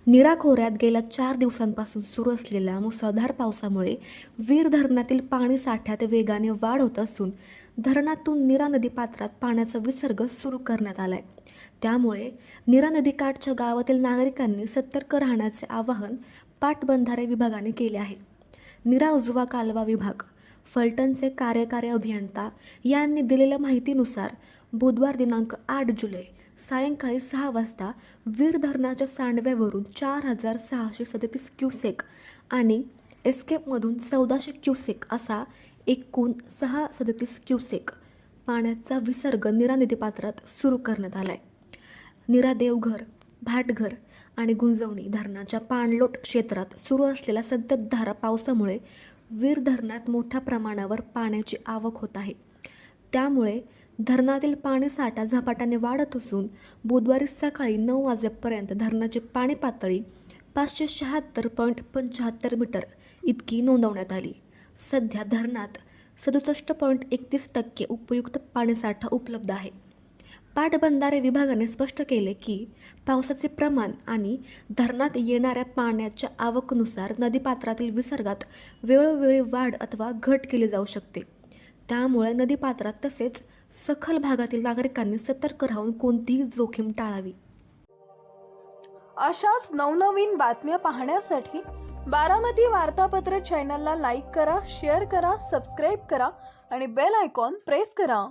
नीरा खोऱ्यात गेल्या 4 दिवसांपासून सुरू असलेल्या मुसळधार पावसामुळे वीर धरणातील पाणी साठ्यात वेगाने वाढ होत असून धरणातून नीरा नदीपात्रात पाण्याचा विसर्ग सुरू करण्यात आलाय। त्यामुळे नीरा नदीकाठच्या गावातील नागरिकांनी सतर्क राहण्याचे आवाहन पाटबंधारे विभागाने केले आहे। नीरा उजवा कालवा विभाग फलटणचे कार्यकारी अभियंता यांनी दिलेल्या माहितीनुसार बुधवार दिनांक 8 जुलै सायंकाळी 6 वाजता वीर धरणाच्या सांडव्यावरून 4637 क्युसेक आणि एस्केपमधून 1400 क्युसेक असा एकूण 637 क्युसेक पाण्याचा विसर्ग नीरा नदीपात्रात सुरू करण्यात आला आहे। नीरा देवघर, भाटघर आणि गुंजवणी धरणाच्या पाणलोट क्षेत्रात सुरू असलेल्या संततधार पावसामुळे वीर धरणात मोठ्या प्रमाणावर पाण्याची आवक होत आहे। त्यामुळे धरणातील पाणीसाठा झपाट्याने वाढत असून बुधवारी सकाळी 9 वाजेपर्यंत धरणाची पाणी पातळी 576.75 मीटर इतकी नोंदवण्यात आली। सध्या धरणात 67.31% उपयुक्त पाणीसाठा उपलब्ध आहे। पाटबंधारे विभागाने स्पष्ट केले की पावसाचे प्रमाण आणि धरणात येणाऱ्या पाण्याच्या आवकनुसार नदीपात्रातील विसर्गात वेळोवेळी वाढ अथवा घट केली जाऊ शकते। त्यामुळे नदीपात्रात तसेच सखल भागातील नागरिकांनी सतर्क राहून कोणतीही जोखीम टाळावी। अशाच नवनवीन बातम्या पाहण्यासाठी बारामती वार्तापत्र चॅनलला लाईक करा, शेअर करा, सबस्क्राईब करा आणि बेल आयकॉन प्रेस करा।